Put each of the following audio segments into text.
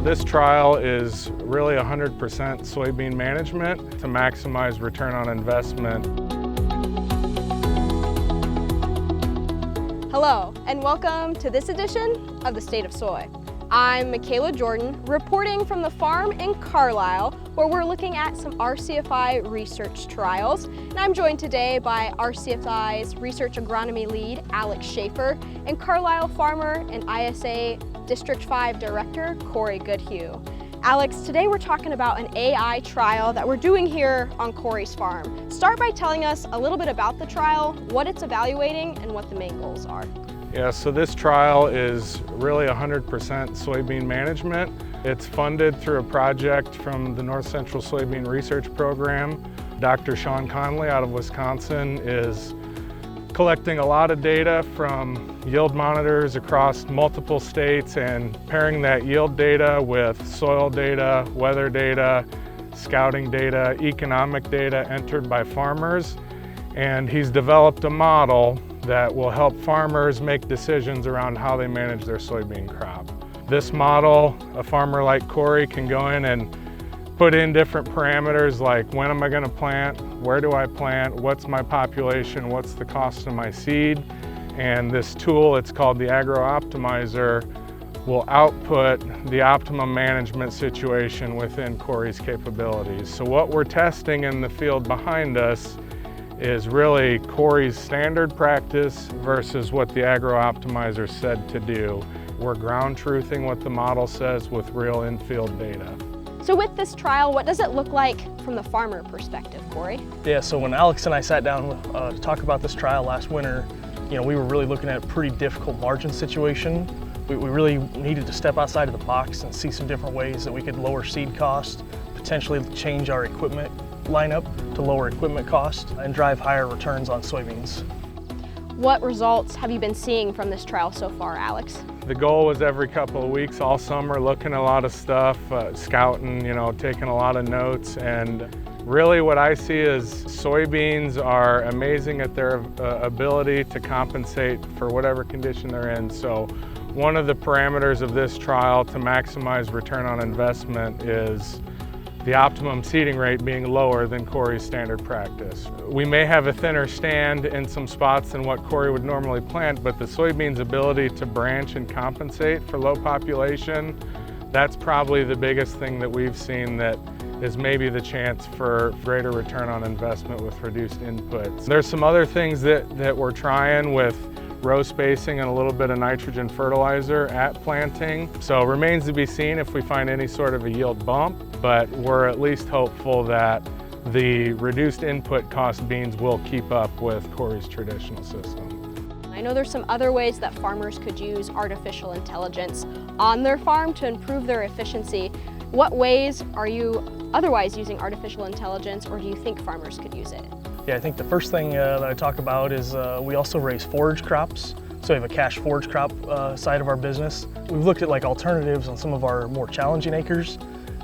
This trial is really 100% soybean management to maximize return on investment. Hello, and welcome to this edition of the State of Soy. I'm Michaela Jordan, reporting from the farm in Carlisle, where we're looking at some RCFI research trials. And I'm joined today by RCFI's Research Agronomy Lead, Alex Schaefer, and Carlisle farmer and ISA District 5 Director, Corey Goodhue. Alex, today we're talking about an AI trial that we're doing here on Corey's farm. Start by telling us a little bit about the trial, what it's evaluating, and what the main goals are. Yeah, so this trial is really 100% soybean management. It's funded through a project from the North Central Soybean Research Program. Dr. Sean Conley out of Wisconsin is collecting a lot of data from yield monitors across multiple states and pairing that yield data with soil data, weather data, scouting data, economic data entered by farmers. And he's developed a model that will help farmers make decisions around how they manage their soybean crop. This model, a farmer like Corey can go in and put in different parameters like when am I going to plant, where do I plant, what's my population, what's the cost of my seed. And this tool, it's called the Agro Optimizer, will output the optimum management situation within Corey's capabilities. So what we're testing in the field behind us is really Corey's standard practice versus what the Agro Optimizer said to do. We're ground truthing what the model says with real in-field data. So with this trial, what does it look like from the farmer perspective, Corey? Yeah, so when Alex and I sat down to talk about this trial last winter, we were really looking at a pretty difficult margin situation. We really needed to step outside of the box and see some different ways that we could lower seed cost, potentially change our equipment lineup to lower equipment cost and drive higher returns on soybeans. What results have you been seeing from this trial so far, Alex? The goal was every couple of weeks, all summer, looking at a lot of stuff, scouting, taking a lot of notes. And really what I see is soybeans are amazing at their ability to compensate for whatever condition they're in. So one of the parameters of this trial to maximize return on investment is the optimum seeding rate being lower than Corey's standard practice. We may have a thinner stand in some spots than what Corey would normally plant, but the soybeans' ability to branch and compensate for low population, that's probably the biggest thing that we've seen that is maybe the chance for greater return on investment with reduced inputs. There's some other things that we're trying with row spacing and a little bit of nitrogen fertilizer at planting. So it remains to be seen if we find any sort of a yield bump, but we're at least hopeful that the reduced input cost beans will keep up with Corey's traditional system. I know there's some other ways that farmers could use artificial intelligence on their farm to improve their efficiency. What ways are you otherwise using artificial intelligence, or do you think farmers could use it? Yeah, I think the first thing that I talk about is we also raise forage crops. So we have a cash forage crop side of our business. We've looked at alternatives on some of our more challenging acres,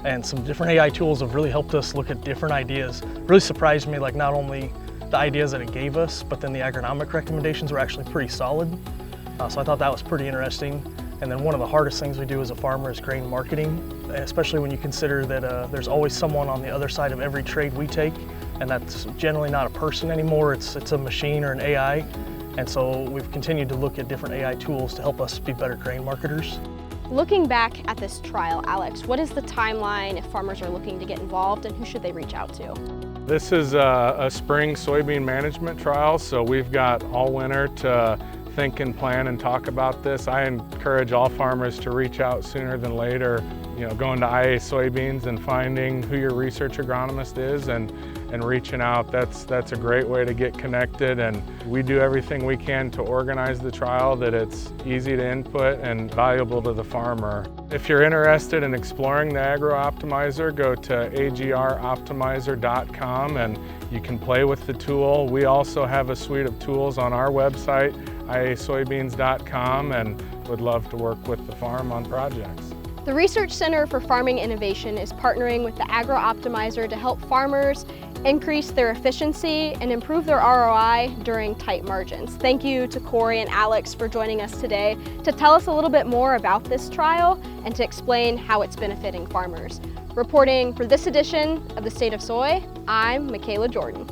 and some different AI tools have really helped us look at different ideas. Really surprised me, not only the ideas that it gave us, but then the agronomic recommendations were actually pretty solid. So I thought that was pretty interesting. And then one of the hardest things we do as a farmer is grain marketing, especially when you consider that there's always someone on the other side of every trade we take, and that's generally not a person anymore, it's a machine or an AI. And so we've continued to look at different AI tools to help us be better grain marketers. Looking back at this trial, Alex, what is the timeline if farmers are looking to get involved, and who should they reach out to? This is a spring soybean management trial, so we've got all winter to think and plan and talk about this. I encourage all farmers to reach out sooner than later, going to Iowa Soybeans and finding who your research agronomist is and reaching out. That's a great way to get connected, and we do everything we can to organize the trial that it's easy to input and valuable to the farmer. If you're interested in exploring the Agro Optimizer, go to agroptimizer.com and you can play with the tool. We also have a suite of tools on our website, iasoybeans.com, and would love to work with the farm on projects. The Research Center for Farming Innovation is partnering with the Agro Optimizer to help farmers increase their efficiency, and improve their ROI during tight margins. Thank you to Corey and Alex for joining us today to tell us a little bit more about this trial and to explain how it's benefiting farmers. Reporting for this edition of the State of Soy, I'm Michaela Jordan.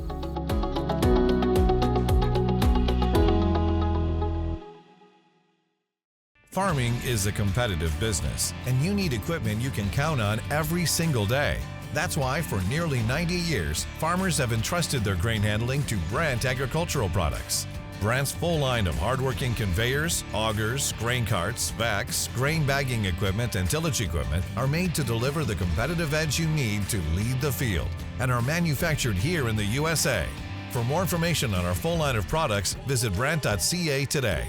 Farming is a competitive business, and you need equipment you can count on every single day. That's why for nearly 90 years, farmers have entrusted their grain handling to Brandt Agricultural Products. Brandt's full line of hardworking conveyors, augers, grain carts, vacs, grain bagging equipment, and tillage equipment are made to deliver the competitive edge you need to lead the field and are manufactured here in the USA. For more information on our full line of products, visit brandt.ca today.